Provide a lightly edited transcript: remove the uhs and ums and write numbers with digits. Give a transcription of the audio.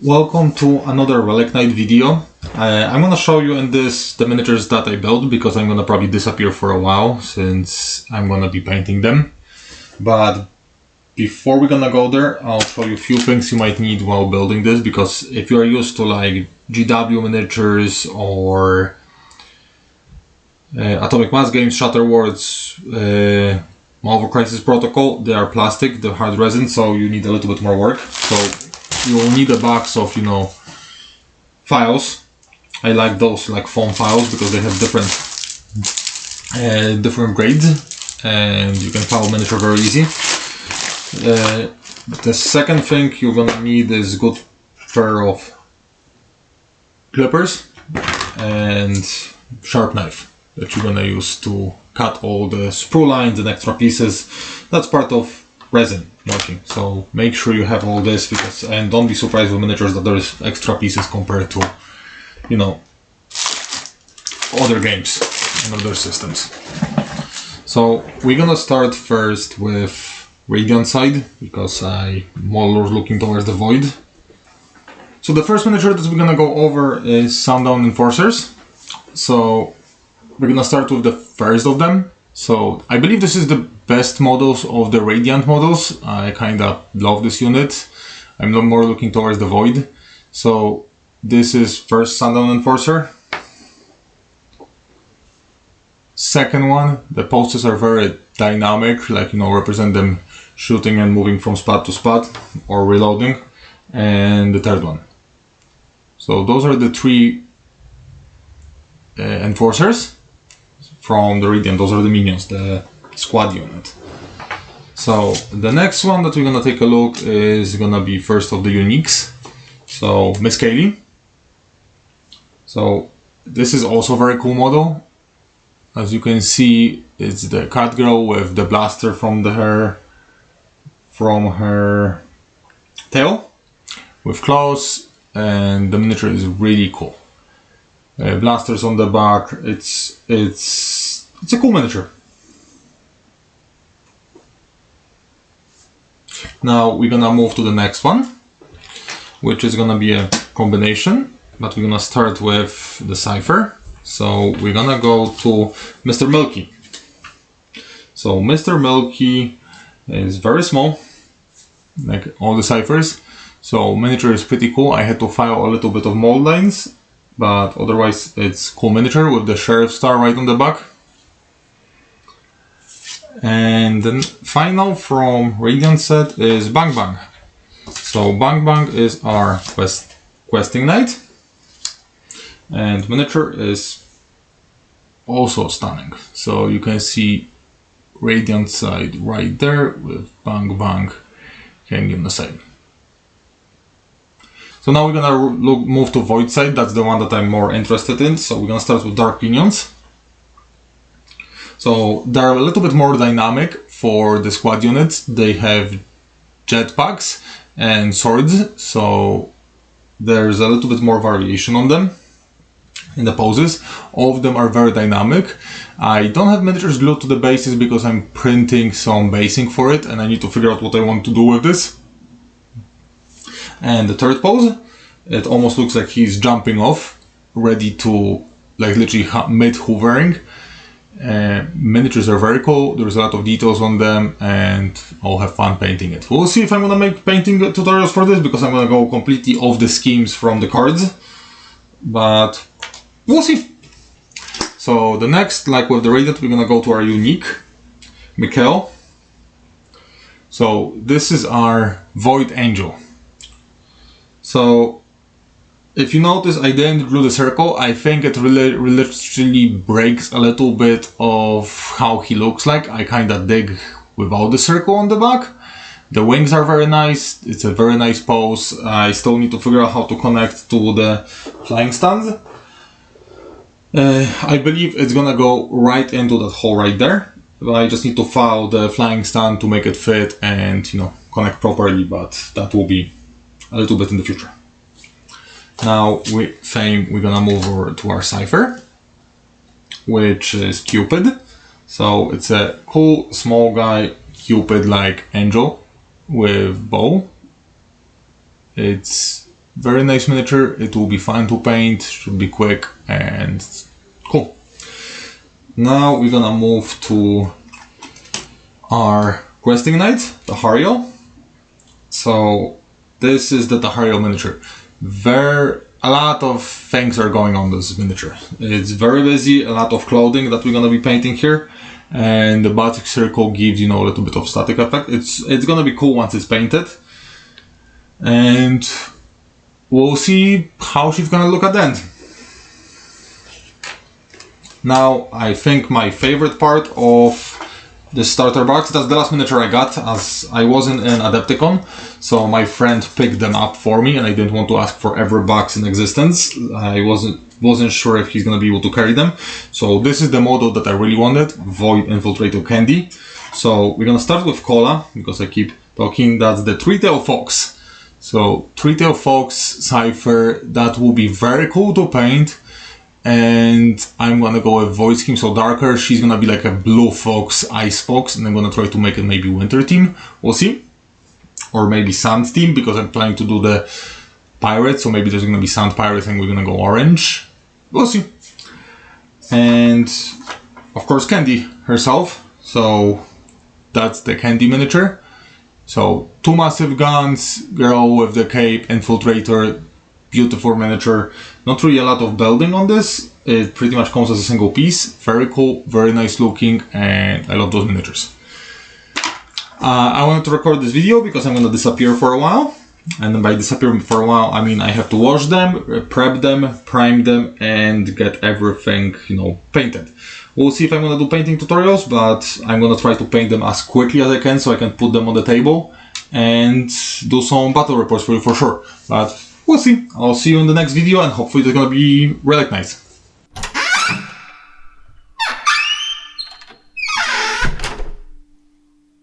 Welcome to another Relic Night video. I'm gonna show you in this the miniatures that I built because I'm gonna probably disappear for a while since I'm gonna be painting them. But before we're gonna go there, I'll show you a few things you might need while building this, because if you're used to like GW miniatures or Atomic Mass Games, Shatter Worlds, Marvel Crisis Protocol, they are plastic, they're hard resin, so you need a little bit more work. So you will need a box of, files. I like those like foam files because they have different grades and you can file miniature very easy. The second thing you're gonna need is a good pair of clippers and sharp knife that you're gonna use to cut all the sprue lines and extra pieces. That's part of resin working, so make sure you have all this, and don't be surprised with miniatures that there's extra pieces compared to other games and other systems. So we're gonna start first with Radiant side because I'm more looking towards the Void. So the first miniature that we're gonna go over is Sundown Enforcers. So we're gonna start with the first of them. So I believe this is the best models of the Radiant models. I kinda love this unit. I'm more looking towards the Void. So this is first Sundown Enforcer. Second one, the posters are very dynamic, like represent them shooting and moving from spot to spot or reloading. And the third one. So those are the three enforcers from the Radiant. Those are the minions, the squad unit. So the next one that we're gonna take a look is gonna be first of the uniques. So Miss Kaylee. So this is also a very cool model. As you can see, it's the cat girl with the blaster from her tail with claws, and the miniature is really cool. Blasters on the back. It's a cool miniature. Now we're gonna move to the next one, which is gonna be a combination, but we're gonna start with the Cypher. So we're gonna go to Mr. Milky. So Mr. Milky is very small, like all the Cyphers. So miniature is pretty cool. I had to file a little bit of mold lines, but otherwise it's cool miniature with the sheriff star right on the back. And then final from Radiant set is Bang Bang. So Bang Bang is our questing knight, and miniature is also stunning. So you can see Radiant side right there with Bang Bang hanging on the side. So now we're gonna move to Void side. That's the one that I'm more interested in. So we're gonna start with Dark Pinions. So they're a little bit more dynamic for the squad units. They have jetpacks and swords, so there's a little bit more variation on them in the poses. All of them are very dynamic. I don't have miniatures glued to the bases because I'm printing some basing for it and I need to figure out what I want to do with this. And the third pose, it almost looks like he's jumping off, ready to like literally mid-hoovering. Miniatures are very cool. There's a lot of details on them and I'll have fun painting it. We'll see if I'm gonna make painting tutorials for this because I'm gonna go completely off the schemes from the cards, but we'll see. So the next, like with the Radiant, we're gonna go to our unique, Mikhail. So this is our Void Angel. So if you notice, I didn't glue the circle. I think it literally breaks a little bit of how he looks like. I kinda dig without the circle on the back. The wings are very nice. It's a very nice pose. I still need to figure out how to connect to the flying stand. I believe it's gonna go right into that hole right there. I just need to file the flying stand to make it fit and connect properly, but that will be a little bit in the future. Now we're gonna move over to our Cypher, which is Cupid. So it's a cool small guy, Cupid-like angel with bow. It's Very nice miniature. It will be fun to paint, should be quick and cool. Now we're gonna move to our questing knight, the Hario. So this is the Hario miniature. A lot of things are going on this miniature. It's very busy, a lot of clothing that we're gonna be painting here, and the batik circle gives, you know, a little bit of static effect. It's gonna be cool once it's painted, and we'll see how she's gonna look at the end. Now I think my favorite part of the starter box, that's the last miniature I got, as I wasn't in Adepticon, so my friend picked them up for me and I didn't want to ask for every box in existence. I wasn't sure if he's gonna be able to carry them. So this is the model that I really wanted, Void Infiltrator Candy. So we're gonna start with Cola, because I keep talking. That's the Three-Tail Fox. So Three-Tail Fox Cypher, that will be very cool to paint. And I'm gonna go with Void Scheme, so darker. She's gonna be like a blue fox, ice fox, and I'm gonna try to make it maybe winter theme. We'll see. Or maybe sand theme, because I'm planning to do the pirate, so maybe there's gonna be sand pirate and we're gonna go orange. We'll see. And of course Candy herself. So that's the Candy miniature. So 2 massive guns, girl with the cape, infiltrator, beautiful miniature. Not really a lot of building on this. It pretty much comes as a single piece. Very cool, very nice looking, and I love those miniatures. I wanted to record this video because I'm gonna disappear for a while. And by disappear for a while, I mean I have to wash them, prep them, prime them, and get everything, you know, painted. We'll see if I'm gonna do painting tutorials, but I'm gonna try to paint them as quickly as I can so I can put them on the table and do some battle reports for you for sure. But we'll see. I'll see you in the next video, and hopefully it's gonna be Relic nice.